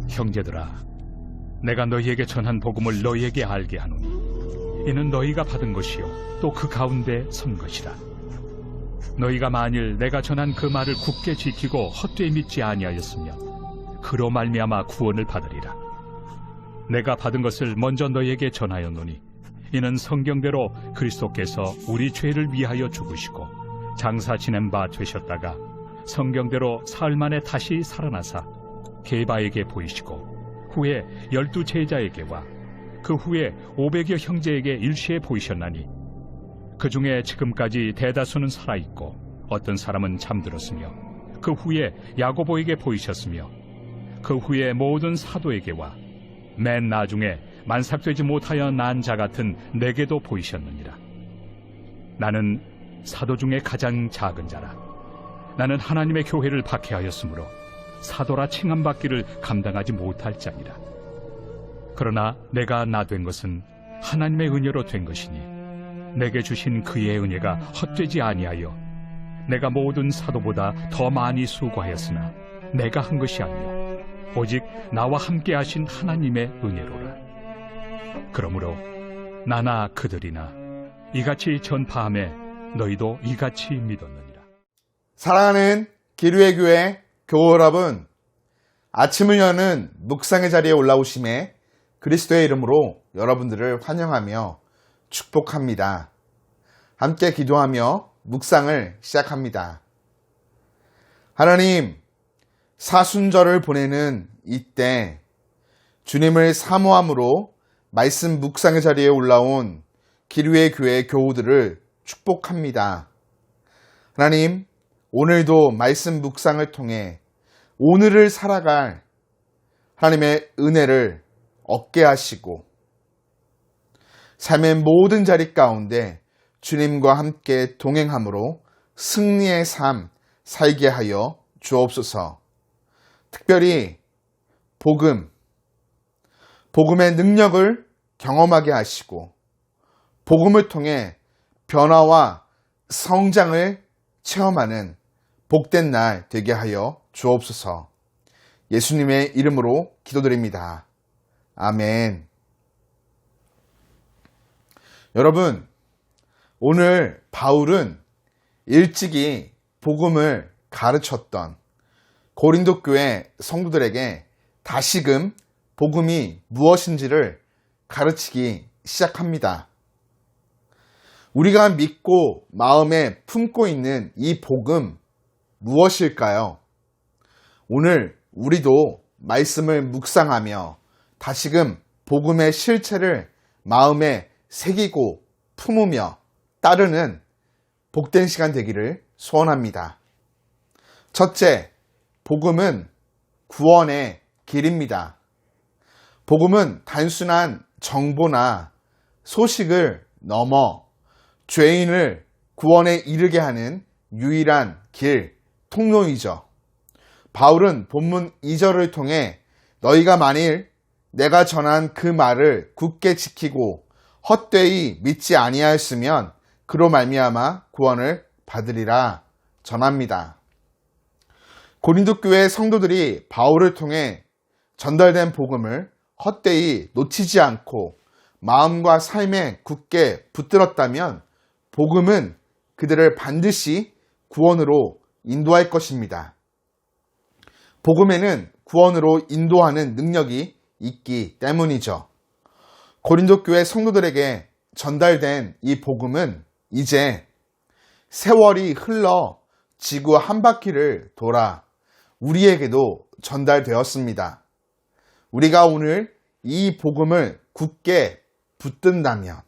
형제들아, 내가 너희에게 전한 복음을 너희에게 알게 하노니 이는 너희가 받은 것이요 또 그 가운데 선 것이라. 너희가 만일 내가 전한 그 말을 굳게 지키고 헛되이 믿지 아니하였으면 그로 말미암아 구원을 받으리라. 내가 받은 것을 먼저 너희에게 전하였노니 이는 성경대로 그리스도께서 우리 죄를 위하여 죽으시고 장사 지낸 바 되셨다가 성경대로 사흘 만에 다시 살아나사 게바에게 보이시고 후에 12 제자에게와 그 후에 500여 형제에게 일시에 보이셨나니 그 중에 지금까지 대다수는 살아있고 어떤 사람은 잠들었으며 그 후에 야고보에게 보이셨으며 그 후에 모든 사도에게와 맨 나중에 만삭되지 못하여 난 자 같은 내게도 보이셨느니라. 나는 사도 중에 가장 작은 자라. 나는 하나님의 교회를 박해하였으므로 사도라 칭함받기를 감당하지 못할 자니라. 그러나 내가 나 된 것은 하나님의 은혜로 된 것이니 내게 주신 그의 은혜가 헛되지 아니하여 내가 모든 사도보다 더 많이 수고하였으나 내가 한 것이 아니요 오직 나와 함께 하신 하나님의 은혜로라. 그러므로 나나 그들이나 이같이 전파함에 너희도 이같이 믿었느니라. 사랑하는 기류의 교회 교우 여러분, 아침을 여는 묵상의 자리에 올라오심에 그리스도의 이름으로 여러분들을 환영하며 축복합니다. 함께 기도하며 묵상을 시작합니다. 하나님, 사순절을 보내는 이때 주님을 사모함으로 말씀 묵상의 자리에 올라온 기류의 교회 교우들을 축복합니다. 하나님, 오늘도 말씀 묵상을 통해 오늘을 살아갈 하나님의 은혜를 얻게 하시고 삶의 모든 자리 가운데 주님과 함께 동행함으로 승리의 삶 살게 하여 주옵소서. 특별히 복음의 능력을 경험하게 하시고 복음을 통해 변화와 성장을 체험하는 복된 날 되게 하여 주옵소서. 예수님의 이름으로 기도드립니다. 아멘. 여러분, 오늘 바울은 일찍이 복음을 가르쳤던 고린도 교회 성도들에게 다시금 복음이 무엇인지를 가르치기 시작합니다. 우리가 믿고 마음에 품고 있는 이 복음 무엇일까요? 오늘 우리도 말씀을 묵상하며 다시금 복음의 실체를 마음에 새기고 품으며 따르는 복된 시간 되기를 소원합니다. 첫째, 복음은 구원의 길입니다. 복음은 단순한 정보나 소식을 넘어 죄인을 구원에 이르게 하는 유일한 길, 통로이죠. 바울은 본문 2절을 통해 너희가 만일 내가 전한 그 말을 굳게 지키고 헛되이 믿지 아니하였으면 그로 말미암아 구원을 받으리라 전합니다. 고린도 교회 성도들이 바울을 통해 전달된 복음을 헛되이 놓치지 않고 마음과 삶에 굳게 붙들었다면 복음은 그들을 반드시 구원으로 인도할 것입니다. 복음에는 구원으로 인도하는 능력이 있기 때문이죠. 고린도 교회 성도들에게 전달된 이 복음은 이제 세월이 흘러 지구 한 바퀴를 돌아 우리에게도 전달되었습니다. 우리가 오늘 이 복음을 굳게 붙든다면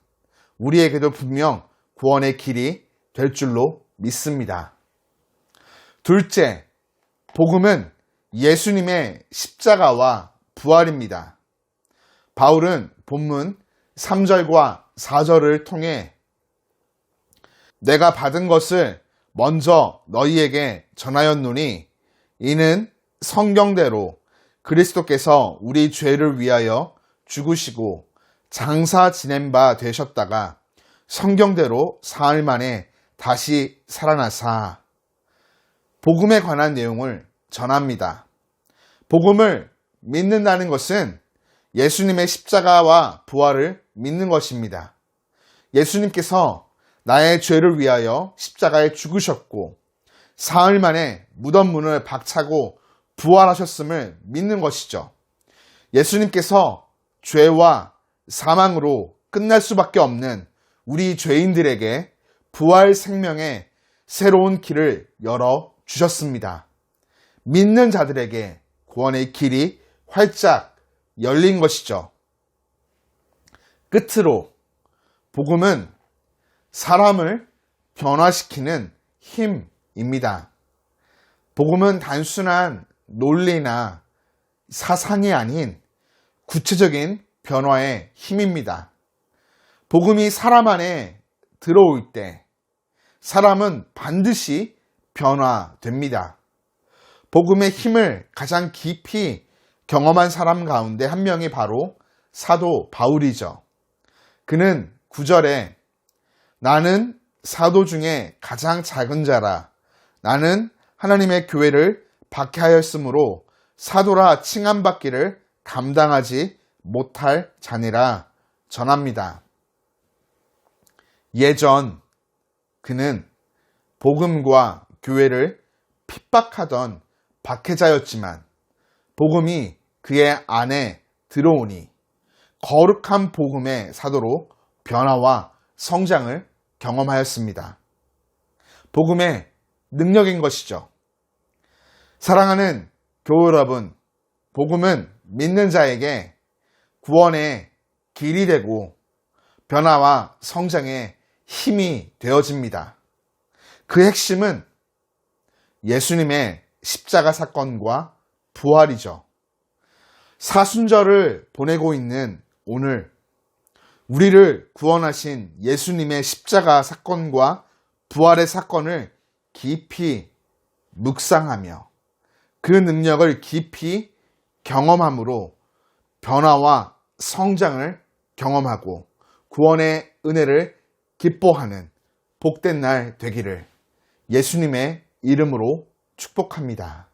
우리에게도 분명 구원의 길이 될 줄로 믿습니다. 둘째, 복음은 예수님의 십자가와 부활입니다. 바울은 본문 3절과 4절을 통해 내가 받은 것을 먼저 너희에게 전하였노니 이는 성경대로 그리스도께서 우리 죄를 위하여 죽으시고 장사 지낸 바 되셨다가 성경대로 사흘 만에 다시 살아나사 복음에 관한 내용을 전합니다. 복음을 믿는다는 것은 예수님의 십자가와 부활을 믿는 것입니다. 예수님께서 나의 죄를 위하여 십자가에 죽으셨고 사흘 만에 무덤 문을 박차고 부활하셨음을 믿는 것이죠. 예수님께서 죄와 사망으로 끝날 수밖에 없는 우리 죄인들에게 부활 생명의 새로운 길을 열어 주셨습니다. 믿는 자들에게 구원의 길이 활짝 열린 것이죠. 끝으로 복음은 사람을 변화시키는 힘입니다. 복음은 단순한 논리나 사상이 아닌 구체적인 변화의 힘입니다. 복음이 사람 안에 들어올 때 사람은 반드시 변화됩니다. 복음의 힘을 가장 깊이 경험한 사람 가운데 한 명이 바로 사도 바울이죠. 그는 9절에 나는 사도 중에 가장 작은 자라. 나는 하나님의 교회를 박해하였으므로 사도라 칭함받기를 감당하지 못할 자니라 전합니다. 예전 그는 복음과 교회를 핍박하던 박해자였지만 복음이 그의 안에 들어오니 거룩한 복음의 사도로 변화와 성장을 경험하였습니다. 복음의 능력인 것이죠. 사랑하는 교우 여러분, 복음은 믿는 자에게 구원의 길이 되고 변화와 성장의 힘이 되어집니다. 그 핵심은 예수님의 십자가 사건과 부활이죠. 사순절을 보내고 있는 오늘 우리를 구원하신 예수님의 십자가 사건과 부활의 사건을 깊이 묵상하며 그 능력을 깊이 경험함으로 변화와 성장을 경험하고 구원의 은혜를 기뻐하는 복된 날 되기를 예수님의 이름으로 축복합니다.